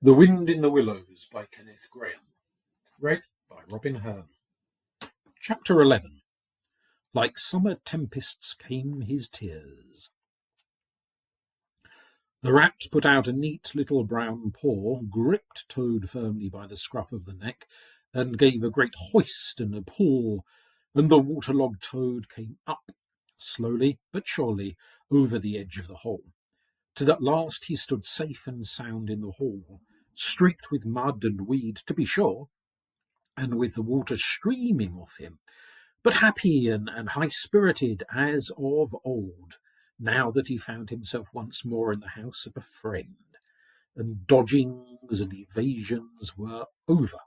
The Wind in the Willows by Kenneth Grahame. Read by Robin Hearn. Chapter 11. Like summer tempests came his tears. The rat put out a neat little brown paw, gripped Toad firmly by the scruff of the neck, and gave a great hoist and a pull, and the waterlogged Toad came up, slowly but surely, over the edge of the hole, till at last he stood safe and sound in the hall, streaked with mud and weed, to be sure, and with the water streaming off him, but happy and high-spirited as of old, now that he found himself once more in the house of a friend, and dodgings and evasions were over,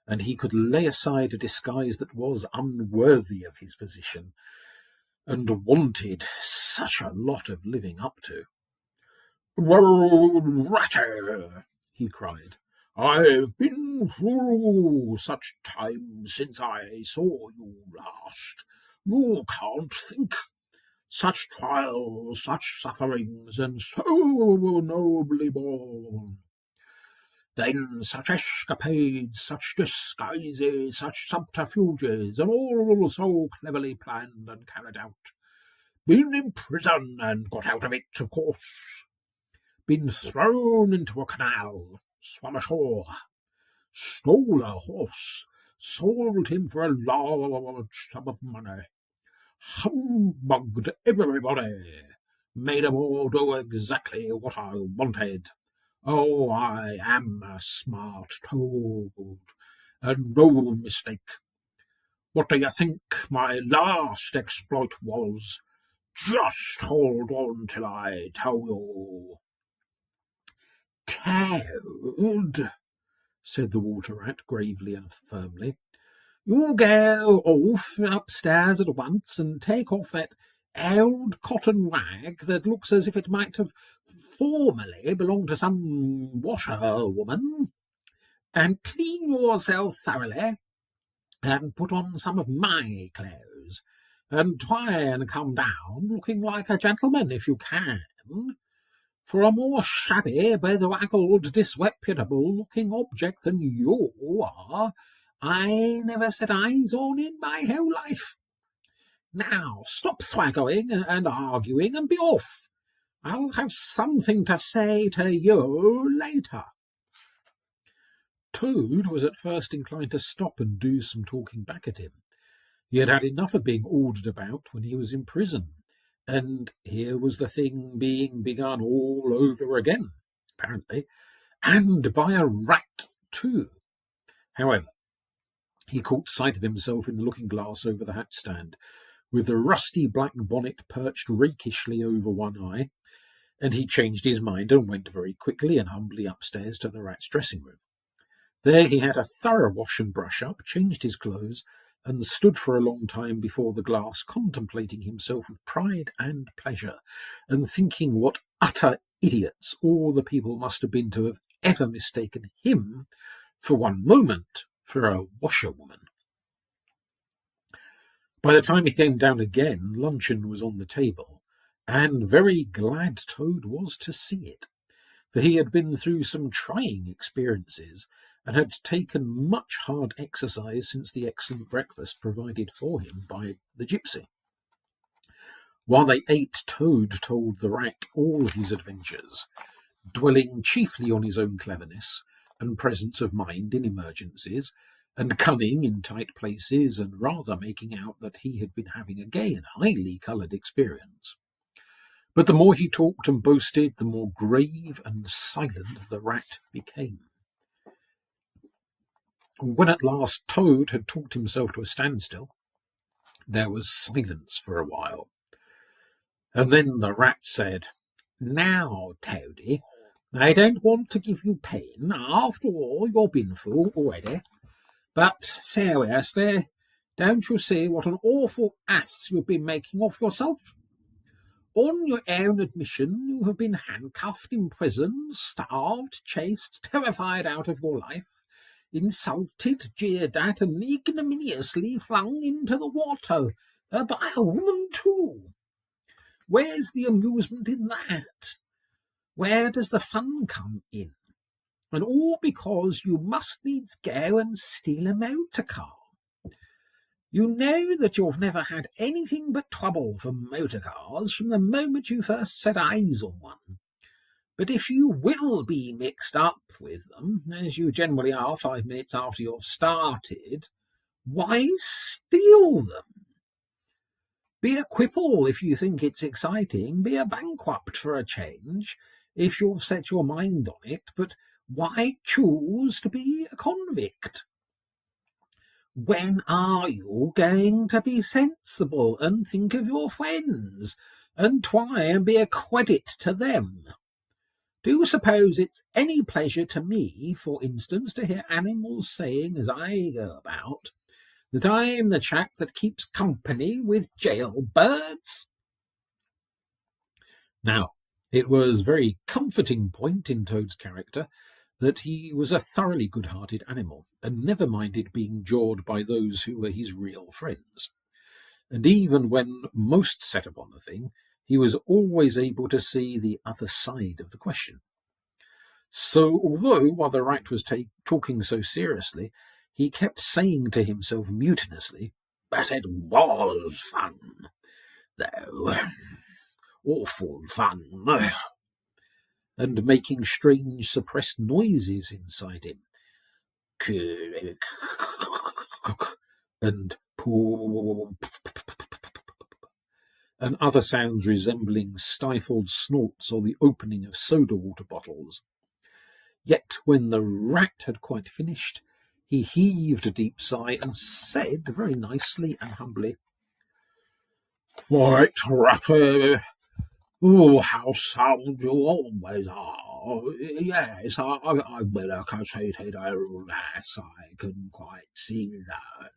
and he could lay aside a disguise that was unworthy of his position, and wanted such a lot of living up to. "Well, Ratty," he cried, "I've been through such times since I saw you last. You can't think. Such trials, such sufferings, and so nobly borne. Then such escapades, such disguises, such subterfuges, and all so cleverly planned and carried out. Been in prison and got out of it, of course. Been thrown into a canal, swum ashore, stole a horse, sold him for a large sum of money, humbugged everybody, made 'em all do exactly what I wanted. Oh, I am a smart Toad, and no mistake. What do you think my last exploit was? Just hold on till I tell you." "Toad," said the water rat gravely and firmly, "you go off upstairs at once and take off that old cotton rag that looks as if it might have formerly belonged to some washerwoman, and clean yourself thoroughly, and put on some of my clothes, and try and come down looking like a gentleman if you can. For a more shabby, bedraggled, disreputable-looking object than you are, I never set eyes on in my whole life. Now, stop swaggering and arguing, and be off. I'll have something to say to you later." Toad was at first inclined to stop and do some talking back at him. He had had enough of being ordered about when he was in prison, and here was the thing being begun all over again, apparently, and by a rat too. However, he caught sight of himself in the looking-glass over the hat-stand, with the rusty black bonnet perched rakishly over one eye, and he changed his mind and went very quickly and humbly upstairs to the rat's dressing-room. There he had a thorough wash and brush-up, changed his clothes, and stood for a long time before the glass, contemplating himself with pride and pleasure, and thinking what utter idiots all the people must have been to have ever mistaken him for one moment for a washerwoman. By the time he came down again, luncheon was on the table, and very glad Toad was to see it, for he had been through some trying experiences, and had taken much hard exercise since the excellent breakfast provided for him by the gypsy. While they ate, Toad told the rat all his adventures, dwelling chiefly on his own cleverness and presence of mind in emergencies, and cunning in tight places, and rather making out that he had been having a gay and highly coloured experience. But the more he talked and boasted, the more grave and silent the rat became. When at last Toad had talked himself to a standstill, there was silence for a while, and then the rat said, "Now, Toady, I don't want to give you pain. After all, you've been through already. But seriously, don't you see what an awful ass you've been making of yourself? On your own admission, you have been handcuffed, imprisoned, starved, chased, terrified out of your life, insulted, jeered at, and ignominiously flung into the water, by a woman too. Where's the amusement in that? Where does the fun come in? And all because you must needs go and steal a motor car. You know that you've never had anything but trouble from motor cars from the moment you first set eyes on one. But if you will be mixed up with them, as you generally are 5 minutes after you've started, why steal them? Be a quipple if you think it's exciting, be a bankrupt for a change if you've set your mind on it, but why choose to be a convict? When are you going to be sensible and think of your friends, and try and be a credit to them? Do you suppose it's any pleasure to me, for instance, to hear animals saying, as I go about, that I'm the chap that keeps company with jailbirds? Now, it was a very comforting point in Toad's character that he was a thoroughly good-hearted animal, and never minded being jawed by those who were his real friends. And even when most set upon a thing, he was always able to see the other side of the question. So, although, while the rat was talking so seriously, he kept saying to himself mutinously, "But it was fun, though. Awful fun," and making strange suppressed noises inside him. And and other sounds resembling stifled snorts or the opening of soda water bottles. Yet when the rat had quite finished, he heaved a deep sigh and said very nicely and humbly, "Right, Ratty. Oh, how sound you always are. Yes, I will a conceited old ass, I can quite see that.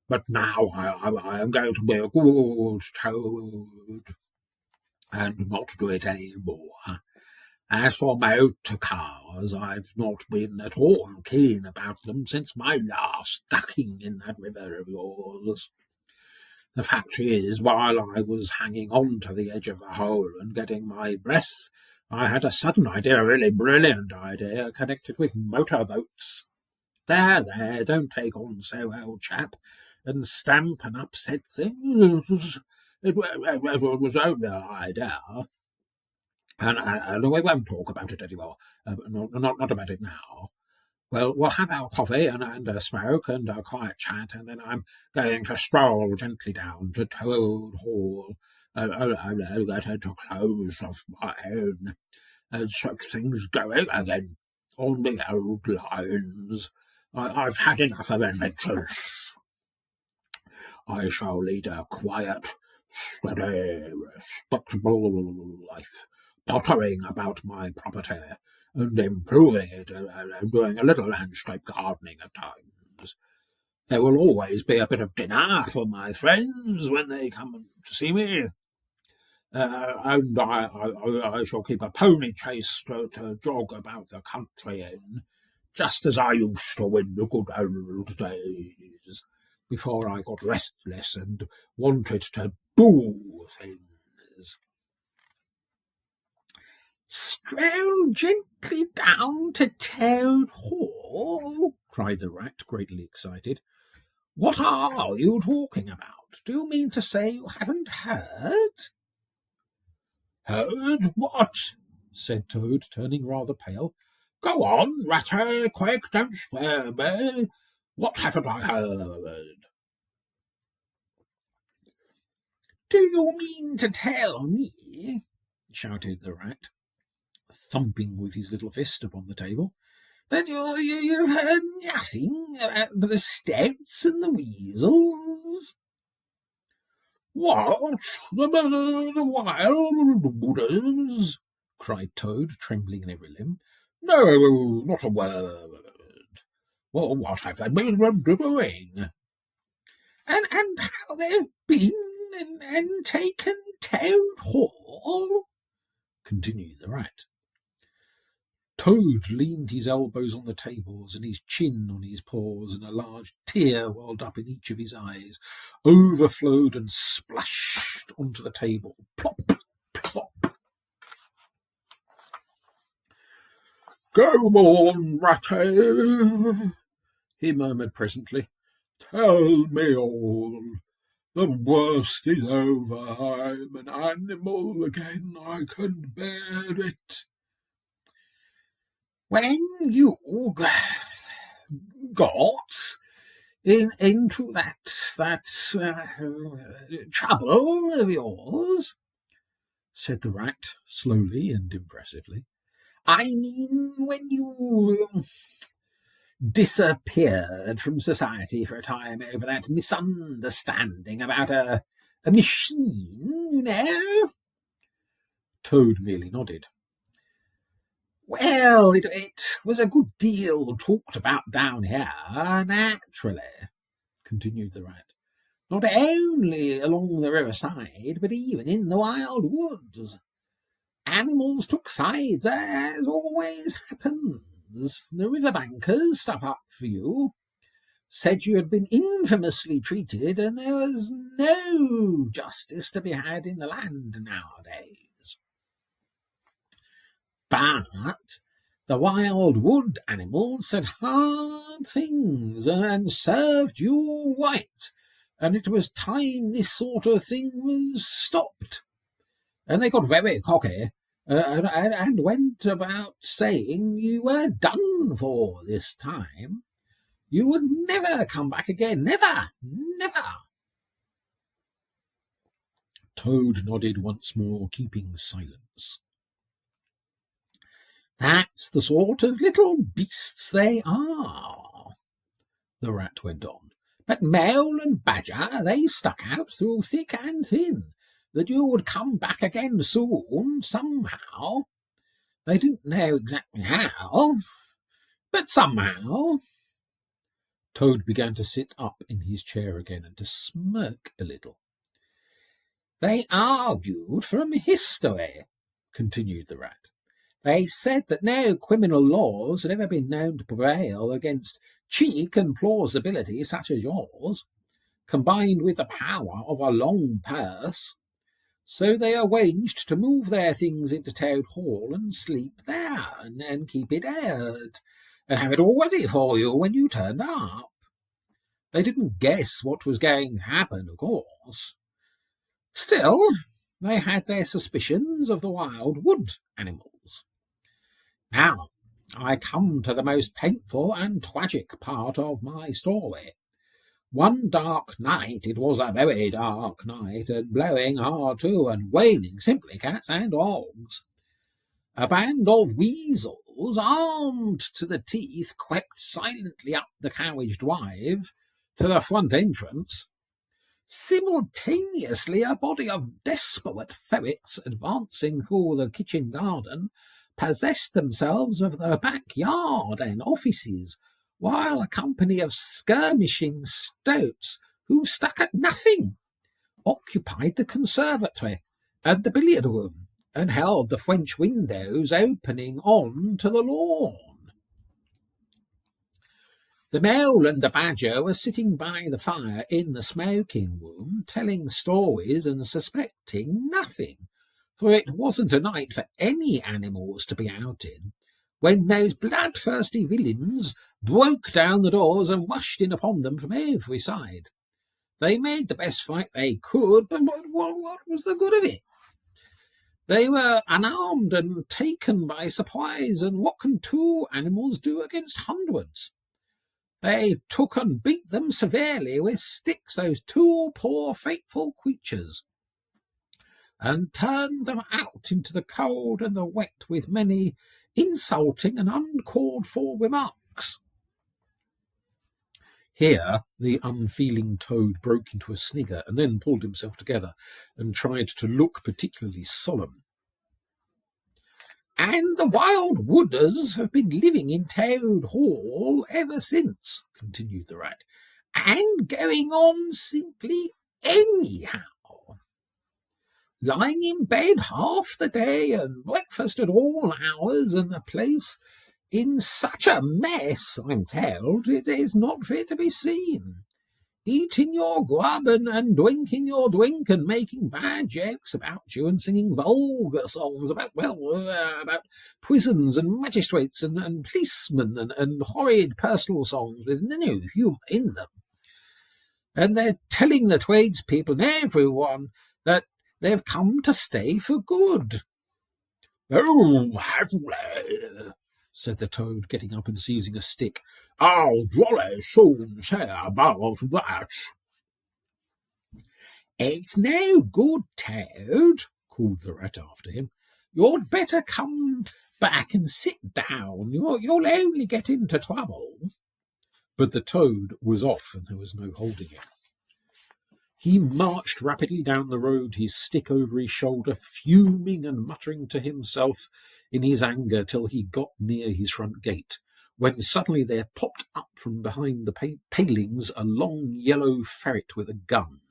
But now I am going to be a good toad and not do it any more. As for motor cars, I've not been at all keen about them since my last ducking in that river of yours. The fact is, while I was hanging on to the edge of the hole and getting my breath, I had a sudden idea, a really brilliant idea, connected with motorboats. There, don't take on so, old chap, and stamp and upset things. It was only an idea. And we won't talk about it anymore. Not about it now. Well, we'll have our coffee and a smoke and a quiet chat, and then I'm going to stroll gently down to Toad Hall and get into clothes of my own and set things going again on the old lines. I've had enough of adventures. I shall lead a quiet, steady, respectable life, pottering about my property and improving it and doing a little landscape gardening at times. There will always be a bit of dinner for my friends when they come to see me. And I shall keep a pony chase to jog about the country in, just as I used to in the good old days, before I got restless and wanted to do things. "Stroll gently down to Toad Hall," cried the rat, greatly excited. "What are you talking about? Do you mean to say you haven't heard?" "Heard what?" said Toad, turning rather pale. "Go on, Ratty, quick, don't spare me. What haven't I heard?" "Do you mean to tell me," shouted the rat, thumping with his little fist upon the table, "that you've heard nothing about the stoats and the weasels?" "What? The wild Buddhas?" cried Toad, trembling in every limb. "No, not a word. Well, what have they been doing?" And how they've been and taken Toad Hall?" continued the rat. Toad leaned his elbows on the tables and his chin on his paws, and a large tear welled up in each of his eyes, overflowed and splashed onto the table. Plop, plop. "Go on, Ratty," he murmured presently. "Tell me all. The worst is over. I'm an animal again. I can bear it." "When you got into that trouble of yours," said the rat, slowly and impressively. "I mean, when you disappeared from society for a time over that misunderstanding about a machine, you know." Toad merely nodded. "Well, it was a good deal talked about down here, naturally," continued the rat. "Not only along the riverside, but even in the wild woods. Animals took sides, as always happens. The riverbankers stuck up for you, said you had been infamously treated, and there was no justice to be had in the land nowadays. But the wild wood animals said hard things and served you right, and it was time this sort of thing was stopped. And they got very cocky and went about saying you were done for this time. You would never come back again. Never, never." Toad nodded once more, keeping silence. "That's the sort of little beasts they are," the rat went on. "But Mole and Badger, they stuck out through thick and thin, that you would come back again soon, somehow. They didn't know exactly how, but somehow." Toad began to sit up in his chair again and to smirk a little. "They argued from history," continued the rat. "They said that no criminal laws had ever been known to prevail against cheek and plausibility such as yours, combined with the power of a long purse. So they arranged to move their things into Toad Hall and sleep there, and keep it aired, and have it all ready for you when you turned up. They didn't guess what was going to happen, of course. Still, they had their suspicions of the wild wood animals. Now, I come to the most painful and tragic part of my story. One dark night, it was a very dark night, and blowing hard too, and raining simply cats and dogs, a band of weasels, armed to the teeth, crept silently up the carriage drive to the front entrance. Simultaneously, a body of desperate ferrets advancing through the kitchen garden possessed themselves of the backyard and offices, while a company of skirmishing stoats, who stuck at nothing, occupied the conservatory and the billiard room, and held the French windows opening on to the lawn. The Mole and the Badger were sitting by the fire in the smoking room, telling stories and suspecting nothing, for it wasn't a night for any animals to be out in, when those bloodthirsty villains broke down the doors and rushed in upon them from every side. They made the best fight they could, but what was the good of it? They were unarmed and taken by surprise, and what can two animals do against hundreds? They took and beat them severely with sticks, those two poor faithful creatures, and turned them out into the cold and the wet with many insulting and uncalled-for remarks. Here the unfeeling Toad broke into a snigger, and then pulled himself together and tried to look particularly solemn. And the wild wooders have been living in Toad Hall ever since, continued the rat, and going on simply anyhow. Lying in bed half the day and breakfast at all hours, and the place in such a mess, I'm told, it is not fit to be seen. eating your grub and drinking your drink and making bad jokes about you and singing vulgar songs about prisons and magistrates and policemen and horrid personal songs with no humour in them. And they're telling the tradespeople and everyone that they've come to stay for good." "Oh, have they?" said the Toad, getting up and seizing a stick. "I'll jolly soon say about that." "It's no good, Toad," called the Rat after him. "You'd better come back and sit down. You'll only get into trouble." But the Toad was off, and there was no holding him. He marched rapidly down the road, his stick over his shoulder, fuming and muttering to himself in his anger till he got near his front gate, when suddenly there popped up from behind the palings a long yellow ferret with a gun.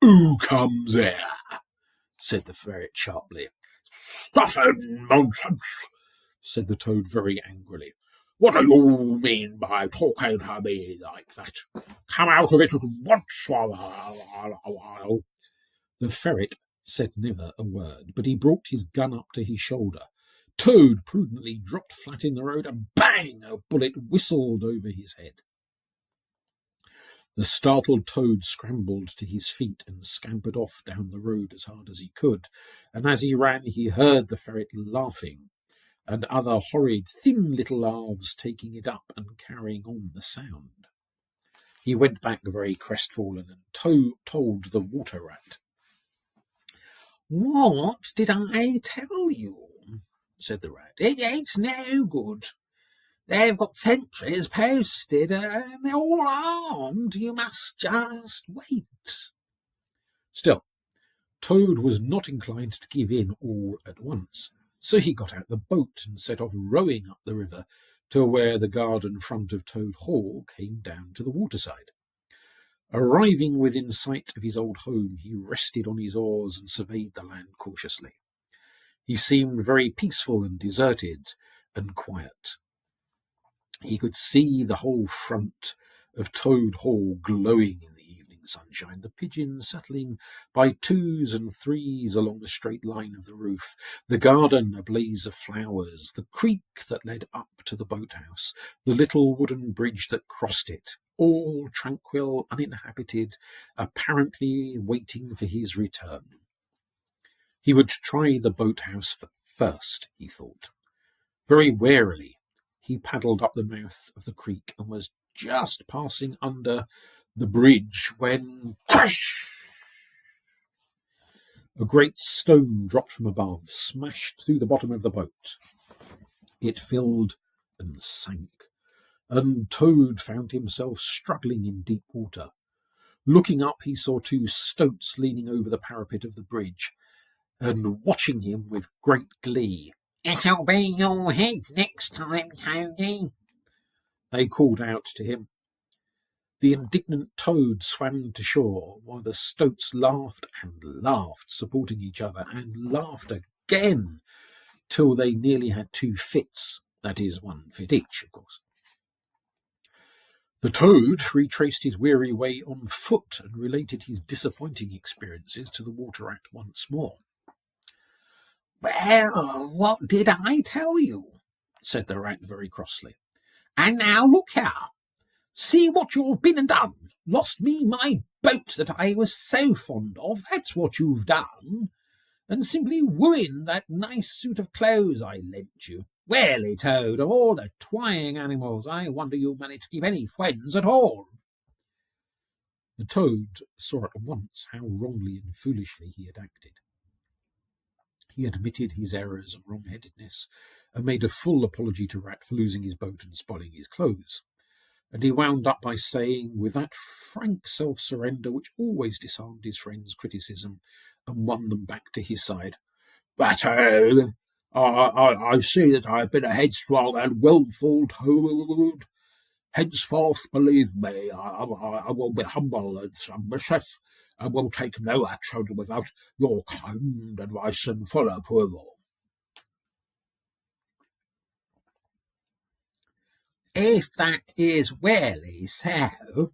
"Who comes here?" said the ferret sharply. "Stuffing nonsense," said the Toad very angrily. "What do you mean by talking to me like that? Come out of it at once for a while." The ferret said never a word, but he brought his gun up to his shoulder. Toad prudently dropped flat in the road, and bang! A bullet whistled over his head. The startled Toad scrambled to his feet and scampered off down the road as hard as he could, and as he ran he heard the ferret laughing, and other horrid thin little laughs taking it up and carrying on the sound. He went back very crestfallen and told the Water Rat. "What did I tell you?" said the Rat. "It's no good. They've got sentries posted, and they're all armed. You must just wait." Still, Toad was not inclined to give in all at once, so he got out the boat and set off rowing up the river to where the garden front of Toad Hall came down to the waterside. Arriving within sight of his old home, he rested on his oars and surveyed the land cautiously. He seemed very peaceful and deserted and quiet. He could see the whole front of Toad Hall glowing in the evening sunshine, the pigeons settling by twos and threes along the straight line of the roof, the garden a blaze of flowers, the creek that led up to the boathouse, the little wooden bridge that crossed it, all tranquil, uninhabited, apparently waiting for his return. He would try the boathouse first, he thought. Very warily, he paddled up the mouth of the creek and was just passing under the bridge when, crash! A great stone dropped from above, smashed through the bottom of the boat. It filled and sank, and Toad found himself struggling in deep water. Looking up, he saw two stoats leaning over the parapet of the bridge, and watching him with great glee. "It'll be your head next time, Toady," they called out to him. The indignant Toad swam to shore, while the stoats laughed and laughed, supporting each other, and laughed again, till they nearly had two fits, that is, one fit each, of course. The Toad retraced his weary way on foot and related his disappointing experiences to the Water Rat once more. "Well, what did I tell you?" said the Rat very crossly. "And now look here. See what you've been and done. Lost me my boat that I was so fond of, that's what you've done. And simply ruined that nice suit of clothes I lent you. Really, Toad, of all the trying animals, I wonder you managed to keep any friends at all." The Toad saw at once how wrongly and foolishly he had acted. He admitted his errors and wrong-headedness, and made a full apology to Rat for losing his boat and spoiling his clothes. And he wound up by saying, with that frank self-surrender which always disarmed his friends' criticism and won them back to his side, "But I see that I have been a headstrong and wilful Toad. Henceforth, believe me, I will be humble and submissive, and will take no action without your kind advice and full approval." "If that is really so,"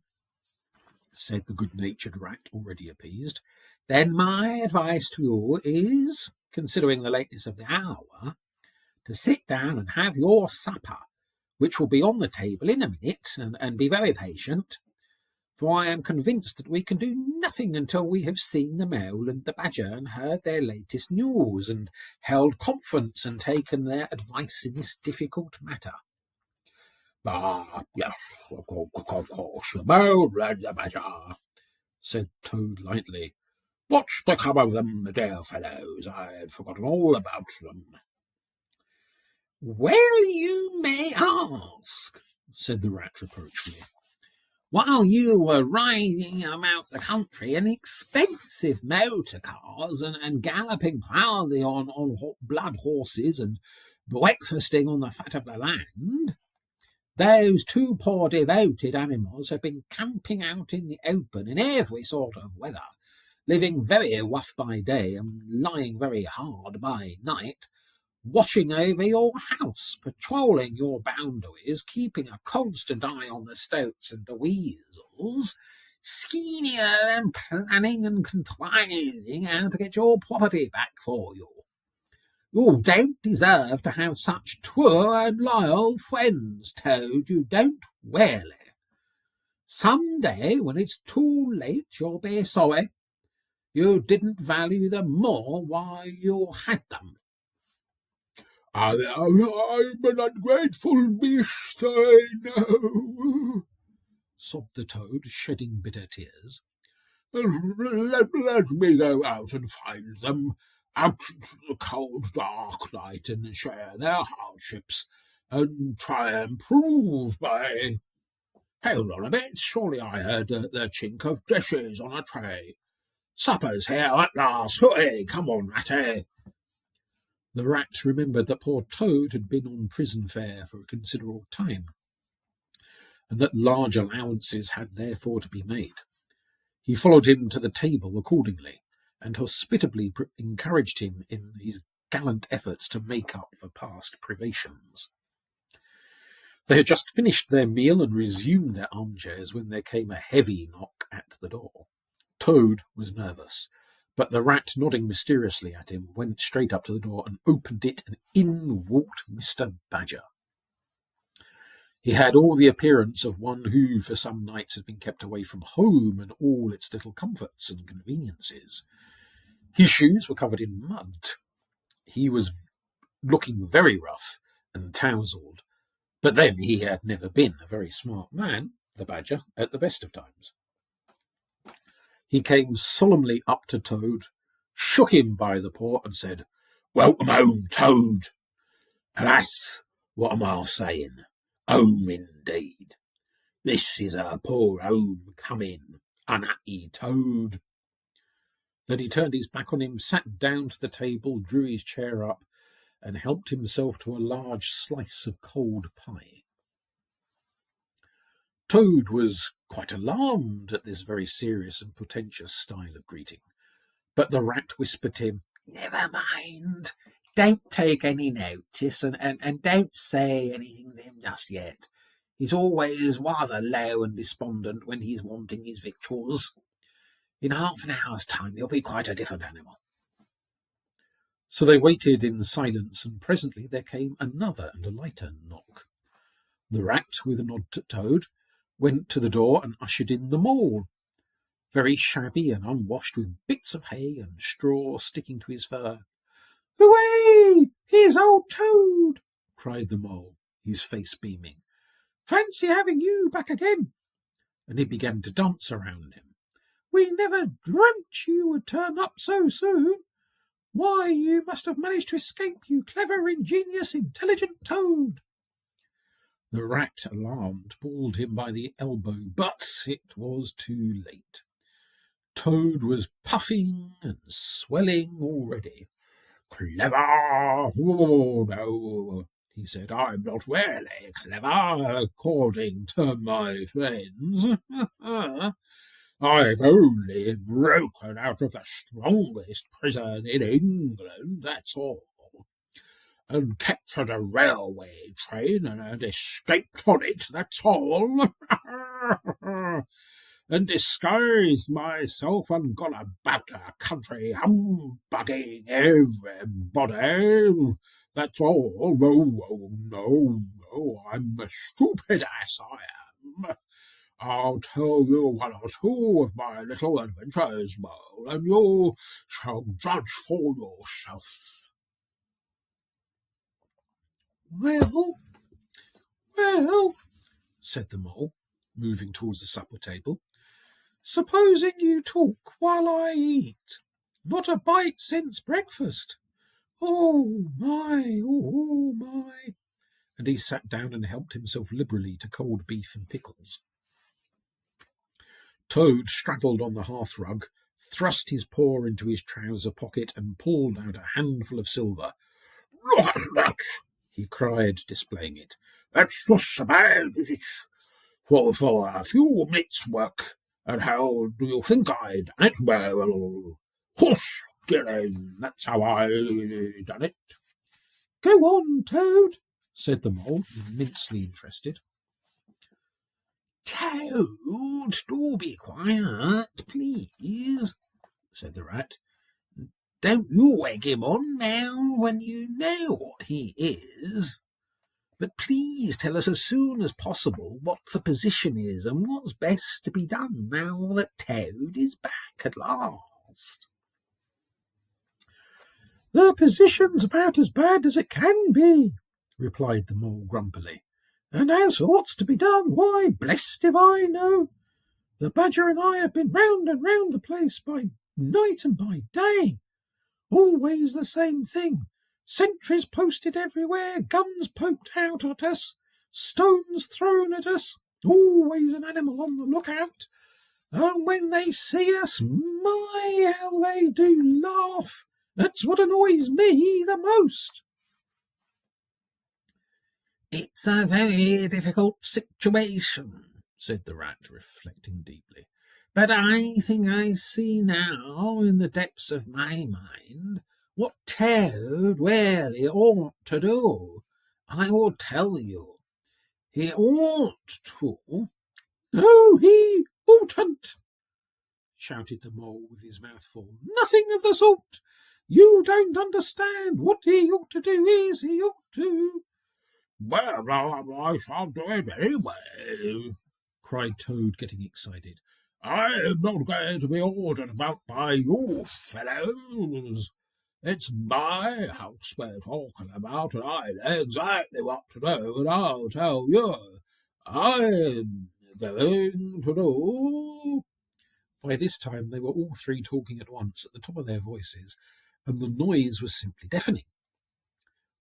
said the good-natured rat, already appeased, then my advice to you is, considering the lateness of the hour, to sit down and have your supper, which will be on the table in a minute, and be very patient, for I am convinced that we can do nothing until we have seen the mole and the badger and heard their latest news, and held conference and taken their advice in this difficult matter. Yes, of course, the mole and the badger, said Toad lightly. What's become of them, dear fellows? I had forgotten all about them. Well, you may ask, said the rat reproachfully. While you were riding about the country in expensive motor cars and galloping proudly on blood horses and breakfasting on the fat of the land, those two poor devoted animals have been camping out in the open in every sort of weather, living very rough by day and lying very hard by night, watching over your house, patrolling your boundaries, keeping a constant eye on the stoats and the weasels, scheming and planning and contriving how to get your property back for you. You don't deserve to have such true and loyal friends, Toad, you don't really. Some day, when it's too late, you'll be sorry you didn't value them more while you had them. I'm an ungrateful beast, I know, sobbed the Toad, shedding bitter tears. Let me go out and find them, out into the cold, dark night, and share their hardships, and try and prove by... Hold on a bit, surely I heard the chink of dishes on a tray. Supper's here at last, hooray, come on, Ratty. The rat remembered that poor Toad had been on prison fare for a considerable time, and that large allowances had therefore to be made. He followed him to the table accordingly, and hospitably encouraged him in his gallant efforts to make up for past privations. They had just finished their meal and resumed their armchairs when there came a heavy knock at the door. Toad was nervous, but the rat, nodding mysteriously at him, went straight up to the door and opened it, and in walked Mr. Badger. He had all the appearance of one who for some nights had been kept away from home and all its little comforts and conveniences. His shoes were covered in mud. He was looking very rough and tousled, but then he had never been a very smart man, the Badger, at the best of times. He came solemnly up to Toad, shook him by the paw, and said, "Welcome home, Toad." Alas, what am I saying? Home indeed. This is a poor home coming, unhappy Toad. Then he turned his back on him, sat down to the table, drew his chair up, and helped himself to a large slice of cold pie. Toad was quite alarmed at this very serious and portentous style of greeting, but the rat whispered to him, "Never mind, don't take any notice, and don't say anything to him just yet. He's always rather low and despondent when he's wanting his victuals. In half an hour's time he'll be quite a different animal." So they waited in silence, and presently there came another and a lighter knock. The rat, with a nod to Toad, went to the door and ushered in the mole, very shabby and unwashed, with bits of hay and straw sticking to his fur. "Hooray! Here's old Toad!" cried the mole, his face beaming. "Fancy having you back again!" And he began to dance around him. "We never dreamt you would turn up so soon. Why, you must have managed to escape, you clever, ingenious, intelligent Toad." The rat, alarmed, pulled him by the elbow, but it was too late. Toad was puffing and swelling already. "Clever? Oh, no," he said. "I'm not really clever, according to my friends. I've only broken out of the strongest prison in England, that's all, and captured a railway train and escaped on it, that's all. and disguised myself and gone about the country humbugging everybody. That's all. No, I'm a stupid ass, I am. I'll tell you one or two of my little adventures, Mole, and you shall judge for yourself. Well, said the Mole, moving towards the supper table. Supposing you talk while I eat. Not a bite since breakfast. Oh, my. And he sat down and helped himself liberally to cold beef and pickles. Toad straddled on the hearthrug, thrust his paw into his trouser pocket, and pulled out a handful of silver. Look at that, he cried, displaying it. That's not so bad, is it? For a few minutes' work. And how do you think I done it? Well, horse killing, that's how I done it. Go on, Toad, said the Mole, immensely interested. Toad, do be quiet, please, said the Rat. Don't you egg him on now when you know what he is. But please tell us as soon as possible what the position is and what's best to be done now that Toad is back at last. The position's about as bad as it can be, replied the Mole grumpily. And as for what's to be done, why, blessed if I know. The Badger and I have been round and round the place by night and by day. Always the same thing. Sentries posted everywhere, guns poked out at us, stones thrown at us, always an animal on the lookout. And when they see us, my, how they do laugh. That's what annoys me the most. It's a very difficult situation, said the Rat, reflecting deeply. But I think I see now, in the depths of my mind, what Toad really ought to do. I will tell you. He ought to... No, he oughtn't, shouted the Mole with his mouth full. Nothing of the sort. You don't understand. What he ought to do is he ought to... Well, I shall do it anyway, cried Toad, getting excited. I'm not going to be ordered about by you fellows. It's my house we're talking about, and I know exactly what to do, and I'll tell you, I'm going to do... By this time they were all three talking at once at the top of their voices, and the noise was simply deafening,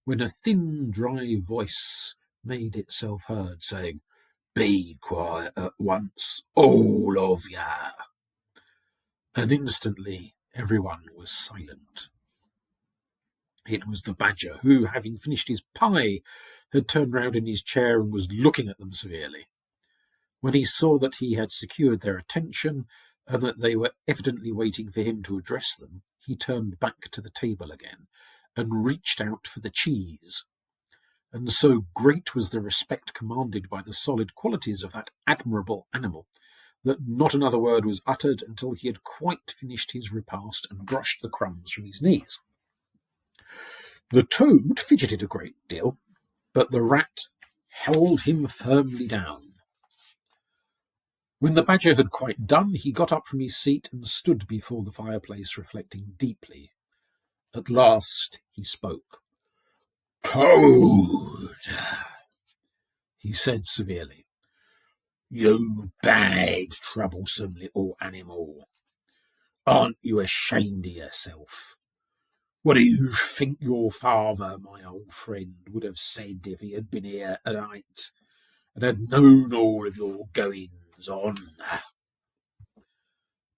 when a thin, dry voice made itself heard, saying, Be quiet at once, all of ya. And instantly everyone was silent. It was the Badger, who, having finished his pie, had turned round in his chair and was looking at them severely. When he saw that he had secured their attention, and that they were evidently waiting for him to address them, he turned back to the table again, and reached out for the cheese. And so great was the respect commanded by the solid qualities of that admirable animal, that not another word was uttered until he had quite finished his repast and brushed the crumbs from his knees. The Toad fidgeted a great deal, but the Rat held him firmly down. When the Badger had quite done, he got up from his seat and stood before the fireplace, reflecting deeply. At last he spoke. Toad, he said severely, you bad, troublesome little animal. Aren't you ashamed of yourself? What do you think your father, my old friend, would have said if he had been here tonight and had known all of your goings on?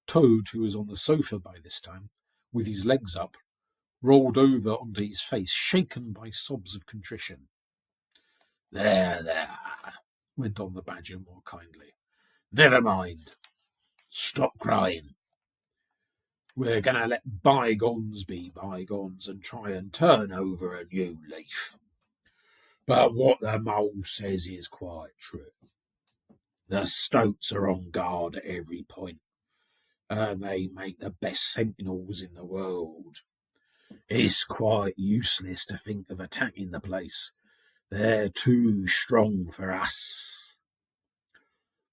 Toad, who was on the sofa by this time, with his legs up, rolled over onto his face, shaken by sobs of contrition. There, went on the Badger more kindly. Never mind. Stop crying. We're going to let bygones be bygones and try and turn over a new leaf. But what the Mole says is quite true. The stoats are on guard at every point, and they make the best sentinels in the world. It's quite useless to think of attacking the place. They're too strong for us."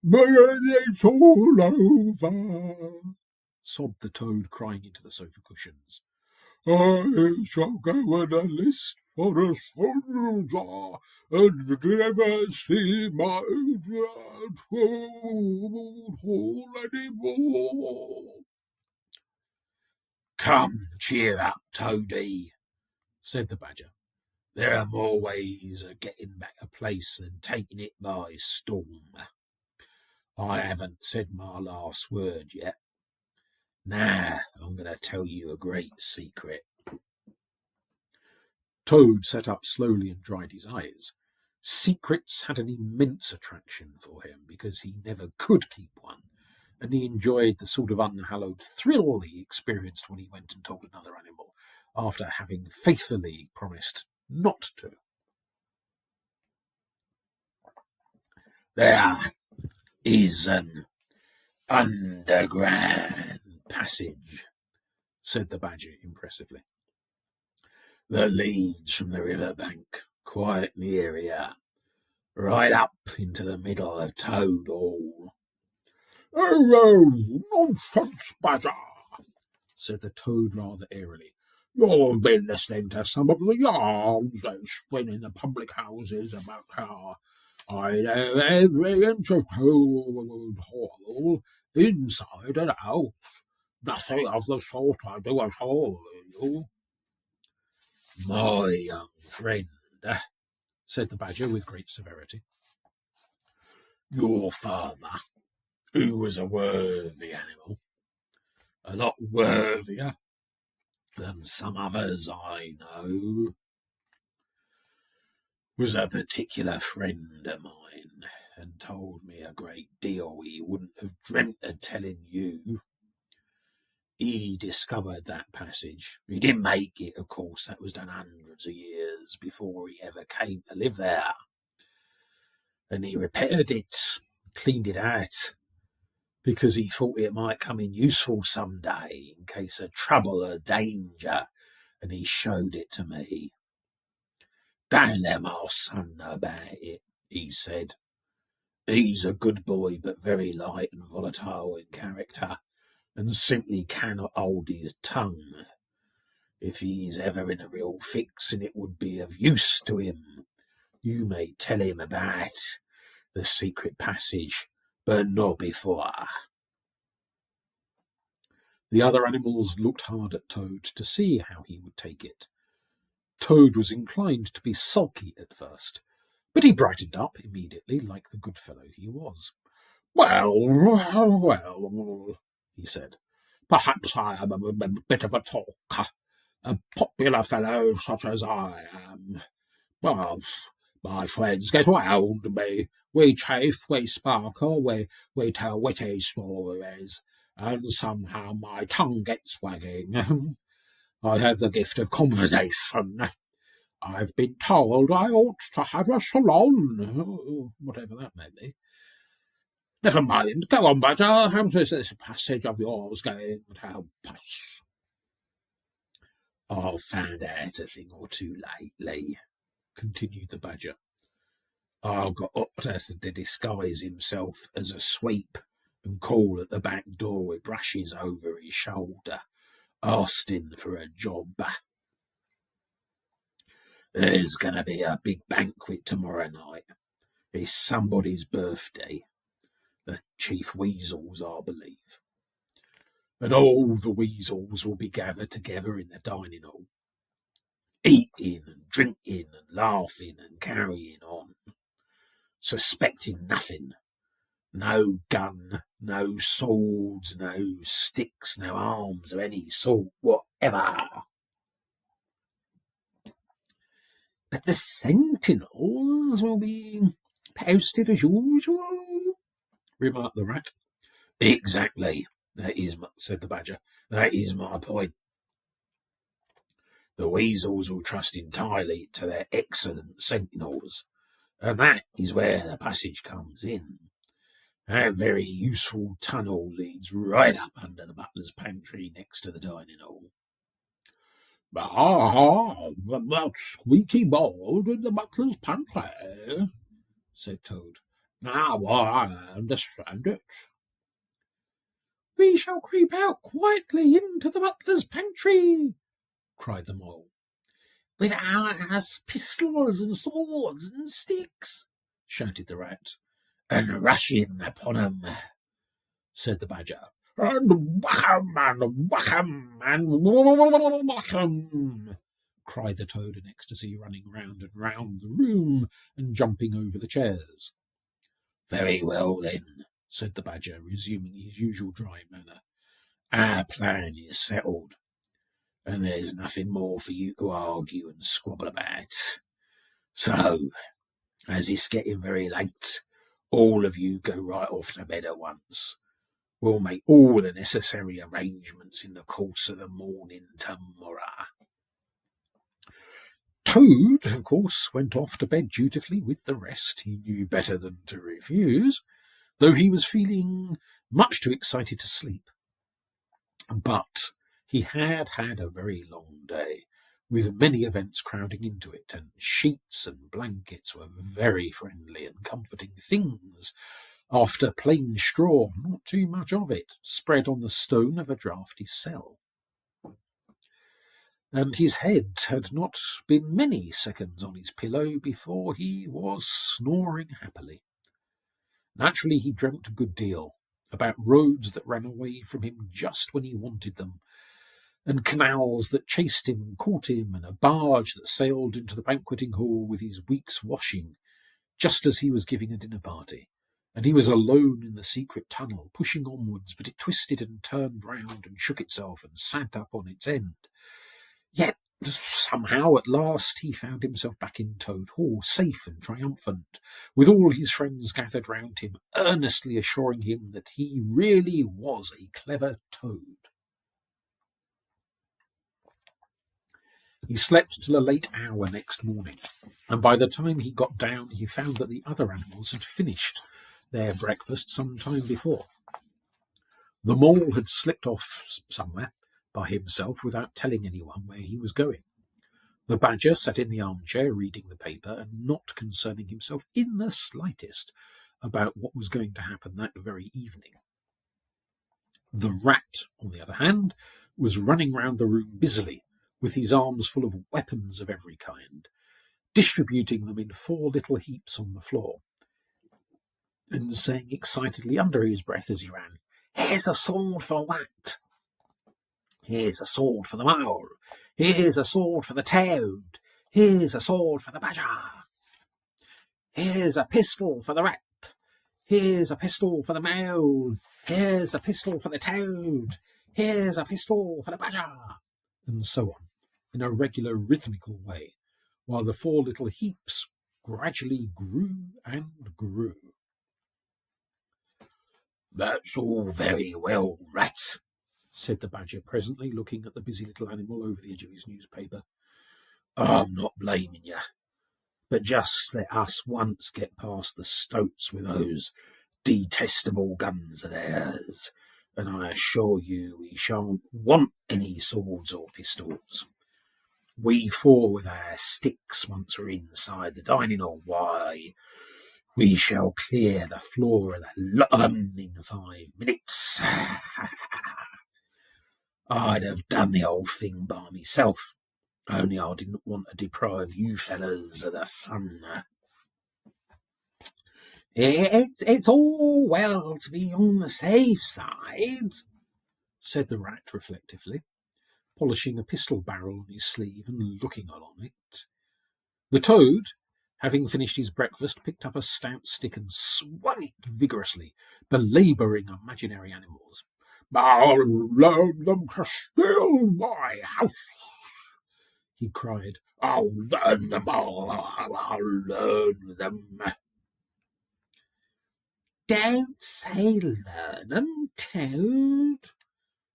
"But it's all over," sobbed the toad, crying into the sofa cushions. "I shall go and enlist for a soldier and never see my toad hall anymore." "Come, cheer up, Toady," said the Badger. "There are more ways of getting back a place than taking it by storm. I haven't said my last word yet. Now I'm going to tell you a great secret." Toad sat up slowly and dried his eyes. Secrets had an immense attraction for him because he never could keep one, and he enjoyed the sort of unhallowed thrill he experienced when he went and told another animal after having faithfully promised not to. "There is an underground passage," said the Badger impressively, "that leads from the river bank quite near here, right up into the middle of Toad Hall." "Oh, nonsense, Badger," said the toad rather airily. "You've been listening to some of the yarns they spin in the public houses about how I know every inch of Toad Hall, inside and out. Nothing of the sort I do at all, you." "My young friend," said the Badger with great severity, "your father, who was a worthy animal, a lot worthier than some others I know, was a particular friend of mine, and told me a great deal he wouldn't have dreamt of telling you. He discovered that passage. He didn't make it, of course. That was done hundreds of years before he ever came to live there. And he repaired it, cleaned it out, because he thought it might come in useful some day in case of trouble or danger, and he showed it to me. 'Don't let my son know about it,' he said. 'He's a good boy, but very light and volatile in character, and simply cannot hold his tongue. If he's ever in a real fix and it would be of use to him, you may tell him about the secret passage, but not before.'" The other animals looked hard at Toad to see how he would take it. Toad was inclined to be sulky at first, but he brightened up immediately like the good fellow he was. "Well," he said, "perhaps I am a bit of a talker, a popular fellow such as I am. But my friends get round me. We chaff, we sparkle, we tell witty stories, and somehow my tongue gets wagging. I have the gift of conversation. I've been told I ought to have a salon, whatever that may be. Never mind. Go on, Badger. How's this passage of yours going to help us?" "I've found out a thing or two lately," continued the Badger. "I got Otter to disguise himself as a sweep and call at the back door with brushes over his shoulder, asking for a job. There's going to be a big banquet tomorrow night. It's somebody's birthday, the Chief Weasel's, I believe. And all the weasels will be gathered together in the dining hall, eating and drinking and laughing and carrying on, suspecting nothing. No gun, no swords, no sticks, no arms of any sort whatever." "But the sentinels will be posted as usual," remarked the Rat. "Exactly, said the Badger. "That is my point. The weasels will trust entirely to their excellent sentinels, and that is where the passage comes in. That very useful tunnel leads right up under the butler's pantry next to the dining hall. Ah, that squeaky board in the butler's pantry, said Toad. Now I understand it. We shall creep out quietly into the butler's pantry, cried the Mole. With our pistols and swords and sticks, shouted the Rat. And rush in upon 'em, said the Badger. And whack 'em, and whack 'em, and whack 'em, cried the Toad in ecstasy, running round and round the room and jumping over the chairs. Very well, then, said the Badger, resuming his usual dry manner. Our plan is settled, and there's nothing more for you to argue and squabble about. So, as it's getting very late, all of you go right off to bed at once. We'll make all the necessary arrangements in the course of the morning tomorrow. Toad, of course, went off to bed dutifully with the rest. He knew better than to refuse, though he was feeling much too excited to sleep. But he had had a very long day, with many events crowding into it, and sheets and blankets were very friendly and comforting things, after plain straw, not too much of it, spread on the stone of a draughty cell. And his head had not been many seconds on his pillow before he was snoring happily. Naturally, he dreamt a good deal about roads that ran away from him just when he wanted them, and canals that chased him and caught him, and a barge that sailed into the banqueting hall with his week's washing, just as he was giving a dinner party, and he was alone in the secret tunnel, pushing onwards, but it twisted and turned round and shook itself and sat up on its end. Yet somehow at last he found himself back in Toad Hall, safe and triumphant, with all his friends gathered round him, earnestly assuring him that he really was a clever toad. He slept till a late hour next morning, and by the time he got down he found that the other animals had finished their breakfast some time before. The Mole had slipped off somewhere by himself without telling anyone where he was going. The Badger sat in the armchair reading the paper and not concerning himself in the slightest about what was going to happen that very evening. The Rat, on the other hand, was running round the room busily, with his arms full of weapons of every kind, distributing them in 4 little heaps on the floor, and saying excitedly under his breath as he ran, "Here's a sword for Wat! Here's a sword for the Mole! Here's a sword for the Toad! Here's a sword for the Badger! Here's a pistol for the Rat! Here's a pistol for the Mole! Here's a pistol for the Toad! Here's a pistol for the Badger!" and so on, in a regular rhythmical way, while the 4 little heaps gradually grew and grew. "That's all very well, Rat," said the Badger presently, looking at the busy little animal over the edge of his newspaper. "I'm not blaming you, but just let us once get past the Stoats with those detestable guns of theirs, and I assure you we shan't want any swords or pistols. We 4 with our sticks, once we're inside the dining hall, why, we shall clear the floor of the lot of 'em in 5 minutes. I'd have done the whole thing by myself, only I didn't want to deprive you fellas of the fun." It's all well to be on the safe side, said the Rat reflectively, polishing a pistol barrel on his sleeve and looking on it. The Toad, having finished his breakfast, picked up a stout stick and swung it vigorously, belabouring imaginary animals. "I'll learn them to steal my house," he cried. "I'll learn them all. I'll learn them." "Don't say learn 'em, Toad,"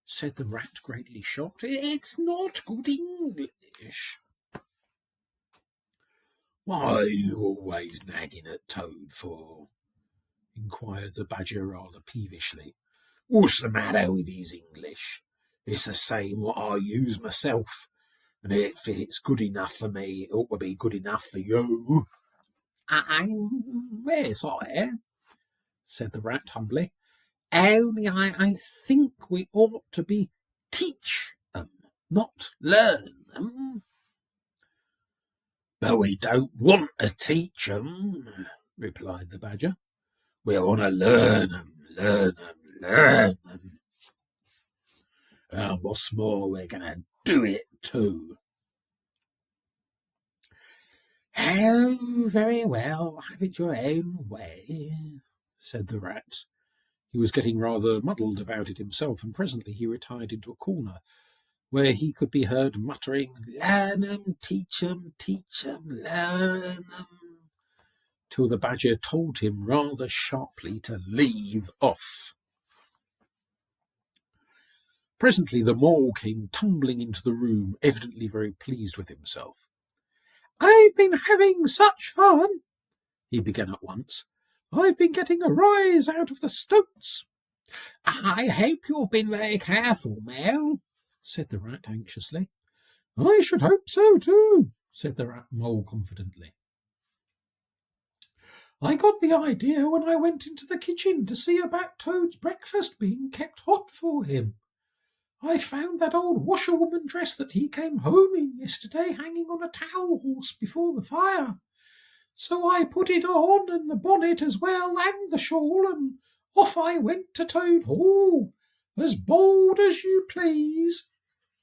said the Rat, greatly shocked. "It's not good English." "What are you always nagging at Toad for?" inquired the Badger rather peevishly. What's the matter with his English? It's the same what I use myself, and if it's good enough for me, it ought to be good enough for you. I'm very sorry, said the Rat humbly. Only I think we ought to be teach them, not learn them. But we don't want to teach them, replied the Badger. We want to learn them, learn them, learn them. And what's more, we're going to do it too. Oh, very well, have it your own way, said the Rat. He was getting rather muddled about it himself, and presently he retired into a corner, where he could be heard muttering, "Learn 'em, teach 'em, learn 'em," till the Badger told him rather sharply to leave off. Presently the Mole came tumbling into the room, evidently very pleased with himself. "I've been having such fun," he began at once. "I've been getting a rise out of the stoats." "I hope you've been very careful, Mole," said the Rat anxiously. "I should hope so too," said the Mole confidently. "I got the idea when I went into the kitchen to see about Toad's breakfast being kept hot for him. I found that old washerwoman dress that he came home in yesterday hanging on a towel horse before the fire. So I put it on, and the bonnet as well, and the shawl, and off I went to Toad Hall, as bold as you please.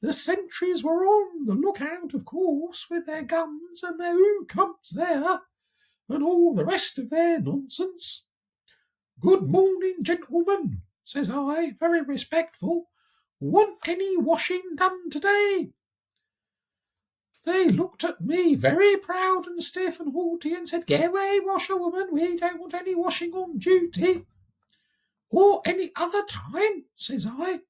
The sentries were on the lookout, of course, with their guns and their who comes there, and all the rest of their nonsense. 'Good morning, gentlemen,' says I, very respectful. 'Want any washing done today?' They looked at me very proud and stiff and haughty and said, 'Get away, washerwoman, we don't want any washing on duty.' 'Or any other time,' says I.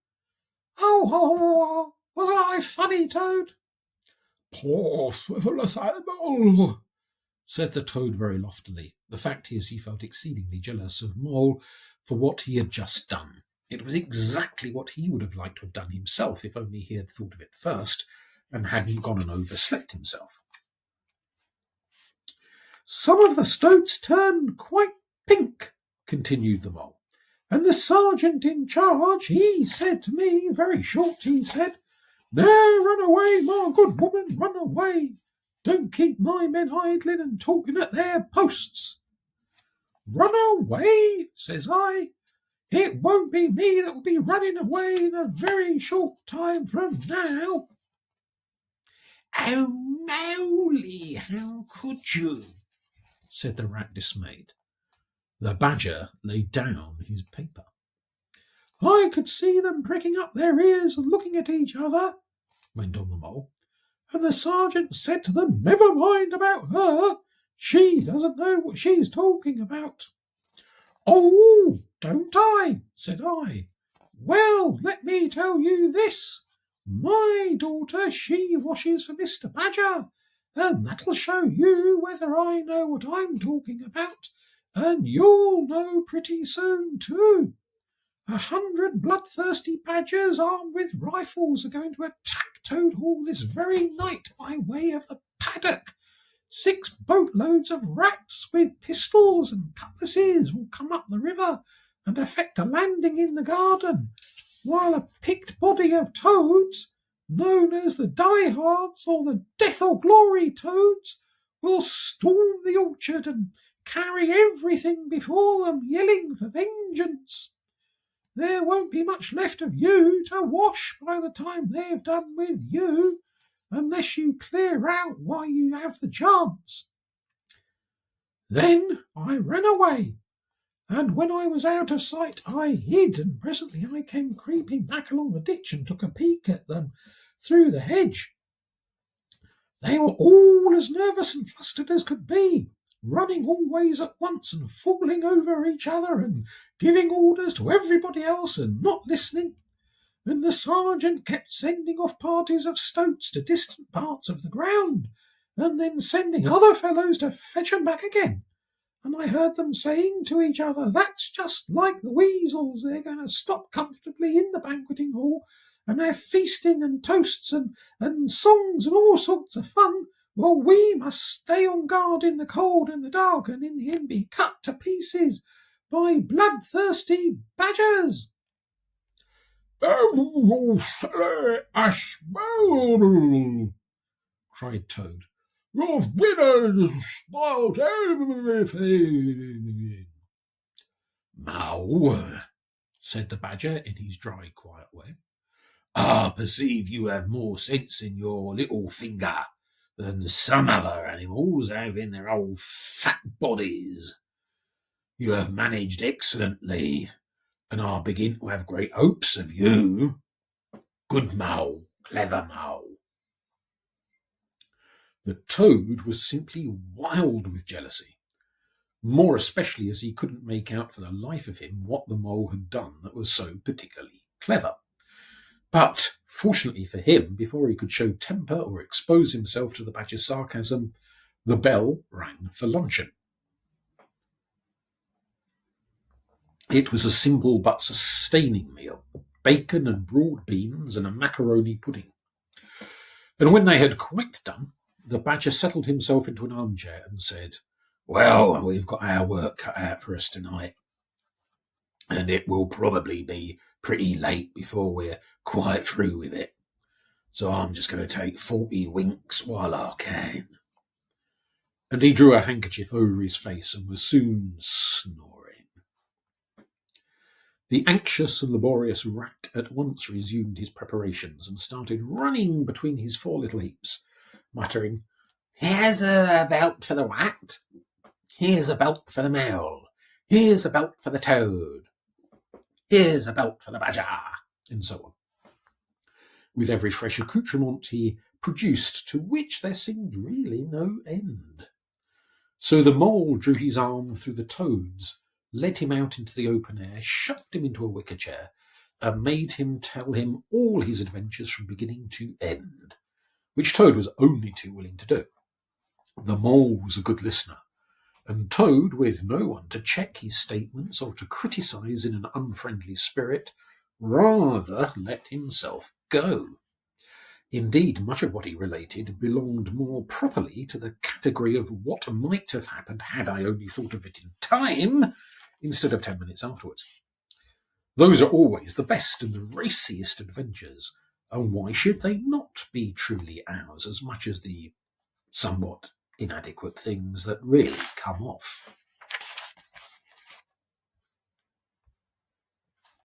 Oh, wasn't I funny, Toad?" "Poor frivolous animal," said the Toad very loftily. The fact is, he felt exceedingly jealous of Mole for what he had just done. It was exactly what he would have liked to have done himself, if only he had thought of it first, and hadn't gone and overslept himself. "Some of the stoats turned quite pink," continued the Mole, "and the sergeant in charge, he said to me, very short, he said, 'Now run away, my good woman, run away. Don't keep my men idling and talking at their posts.' 'Run away,' says I. 'It won't be me that will be running away in a very short time from now.'" "Oh, Moley, how could you?" said the Rat, dismayed. The Badger laid down his paper. "I could see them pricking up their ears and looking at each other," went on the Mole, "and the sergeant said to them, 'Never mind about her. She doesn't know what she's talking about.' 'Oh, don't I?' said I. 'Well, let me tell you this. My daughter, she washes for Mr. Badger, and that'll show you whether I know what I'm talking about, and you'll know pretty soon too. 100 bloodthirsty badgers armed with rifles are going to attack Toad Hall this very night by way of the paddock. 6 boatloads of rats with pistols and cutlasses will come up the river and effect a landing in the garden, while a picked body of toads, known as the diehards or the death or glory toads, will storm the orchard and carry everything before them, yelling for vengeance. There won't be much left of you to wash by the time they've done with you, unless you clear out while you have the chance.' Then I ran away, and when I was out of sight I hid, and presently I came creeping back along the ditch and took a peek at them through the hedge. They were all as nervous and flustered as could be, running all ways at once and falling over each other and giving orders to everybody else and not listening. And the sergeant kept sending off parties of stoats to distant parts of the ground, and then sending other fellows to fetch 'em back again. and I heard them saying to each other, "That's just like the weasels. They're going to stop comfortably in the banqueting hall and have feasting and toasts and songs and all sorts of fun. Well, we must stay on guard in the cold and the dark, and in the end be cut to pieces by bloodthirsty badgers." "Oh, silly Ashwell!" cried Toad. "Your winners spoiled everything." "Mow," said the badger in his dry, quiet way, "I perceive you have more sense in your little finger than some other animals have in their old fat bodies. You have managed excellently, and I begin to have great hopes of you. Good Mow, clever Mow." The Toad was simply wild with jealousy, more especially as he couldn't make out for the life of him what the Mole had done that was so particularly clever. But, fortunately for him, before he could show temper or expose himself to the badger's sarcasm, the bell rang for luncheon. It was a simple but sustaining meal, bacon and broad beans and a macaroni pudding. And when they had quite done, the badger settled himself into an armchair and said, "Well, we've got our work cut out for us tonight, and it will probably be pretty late before we're quite through with it. So I'm just going to take 40 winks while I can." And he drew a handkerchief over his face and was soon snoring. The anxious and laborious rat at once resumed his preparations and started running between his four little heaps, muttering, "Here's a belt for the rat. Here's a belt for the mole. Here's a belt for the toad. Here's a belt for the badger," and so on, with every fresh accoutrement he produced, to which there seemed really no end. So the mole drew his arm through the toad's, led him out into the open air, shoved him into a wicker chair, and made him tell him all his adventures from beginning to end, which Toad was only too willing to do. The mole was a good listener, and Toad, with no one to check his statements or to criticise in an unfriendly spirit, rather let himself go. Indeed, much of what he related belonged more properly to the category of what might have happened had I only thought of it in time, instead of 10 minutes afterwards. Those are always the best and the raciest adventures, and why should they not be truly ours as much as the somewhat inadequate things that really come off?